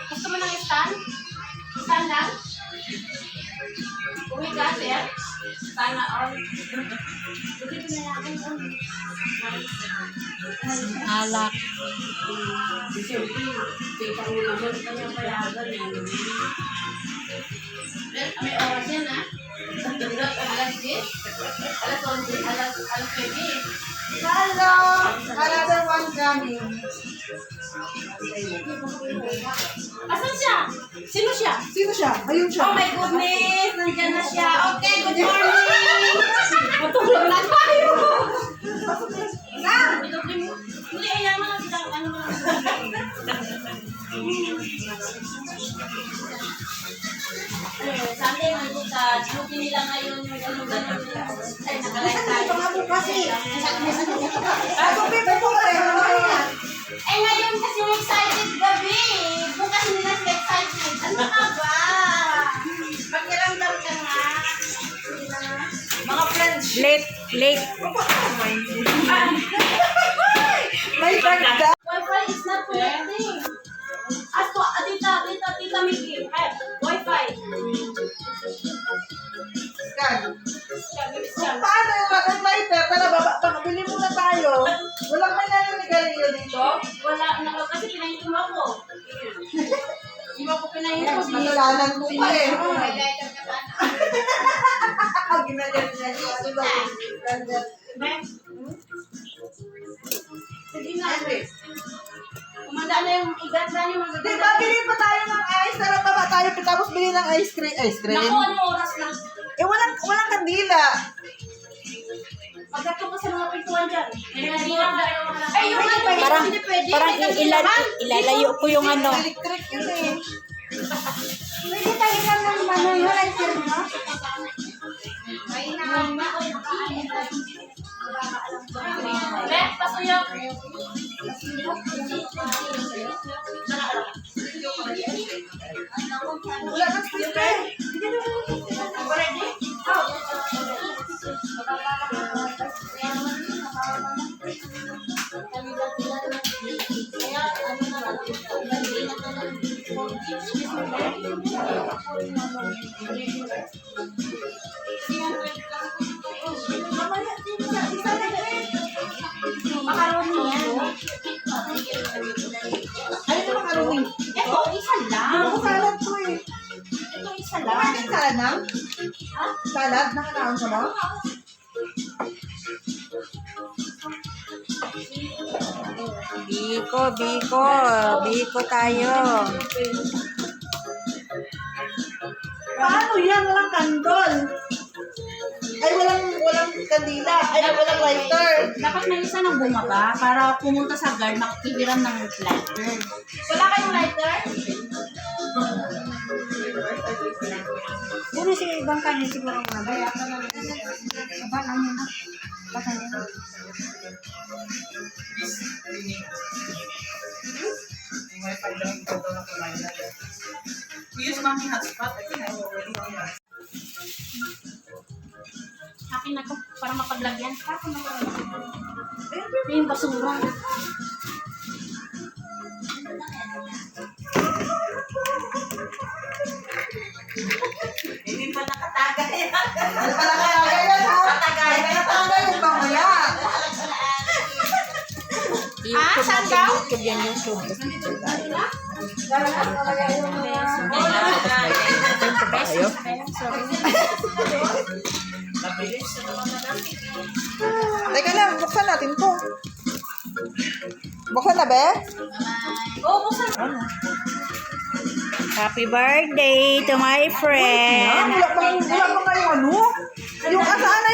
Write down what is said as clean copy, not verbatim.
Gusto mo ng stand? Stand lang? Umiga, sir? Sana all. Alak. Siyempre, kita mo naman kanyang payagan. May oras yan, ha? Alas 10? Alas 11? Alas 20? Hello! Another one coming. Asan siya? Sino siya? Sino siya? Ayun siya. Oh my goodness! Nandiyan na siya. Okay, good morning! Matulog na tayo! Hindi, ayan mo lang silang ano lang. Sunday, magbukas. Buti nila ngayon yung gano'n-gano'n nila. Ay, nakalive tayo. Ito nga po kasi. Ako, Pepe po ka rin. Eh, ngayon kasi yung excited gabi. Bukas nila sila excited. Ano ka ba? Pakiramdam ka nga. Mga friends. Late. May dagdag. Wi-Fi is not connecting. Asko, tita Miki. Wi-Fi. Scan. Scan. Paano yung water lighter? Tara, bili muna tayo. Walang may naninigarilyo dito. Wala, kasi pinahinto mo ako. Hindi mo ako pinahinto. Masalanan ko pa eh. May lighter ka ba? Ginagyan niya niya. Sige na. Kumanda na yung igat na yung mga Di ba, bili pa tayo ng ice. Tara, baba tayo. Tapos bili ng ice cream. Ice cream? Naku, anong oras na? Eh, walang kandila. Pagdating ko sa mga pintuan dyan. Ay, yung ano, Parang, hindi pwede. parang ilalayo ko yung ano. Electric yun eh. Pwede tayo lang ng manunulan, sir, no? May naman na. Bek, pasuyok. Wala nang speaker. Ready? Macaroni yan. Ano na makaroni? Ito, isa lang. Ako salad ko eh. Ito, isa lang. Kumain ka salad? Ha? Salad? Nakakaon ka ba? Biko tayo. Paano yan? Walang kandol. Ay, walang kandila. Ay, walang lighter. Dapat may isa nang bumaba para pumunta sa guard, makikibiran ng lighter. Wala kayong lighter? Yun si ibang kanin siguro nga. Bayatan na lang. Baka lang yun na. Baka yun. We use mommy hotspot. I think I already know that. Akin na to, para mapag-vlog yan. Para yung basura. Hindi pa nakatagay. Ano pala kaya ganyan ha? Nakatagay yung pamaya. Saan daw? YouTube yan YouTube. Tayo. Teka lang, buksan natin to. Buksan na ba? Oo, buksan. Happy birthday to my friend. Wala pa nga yung ano? Yung asaan na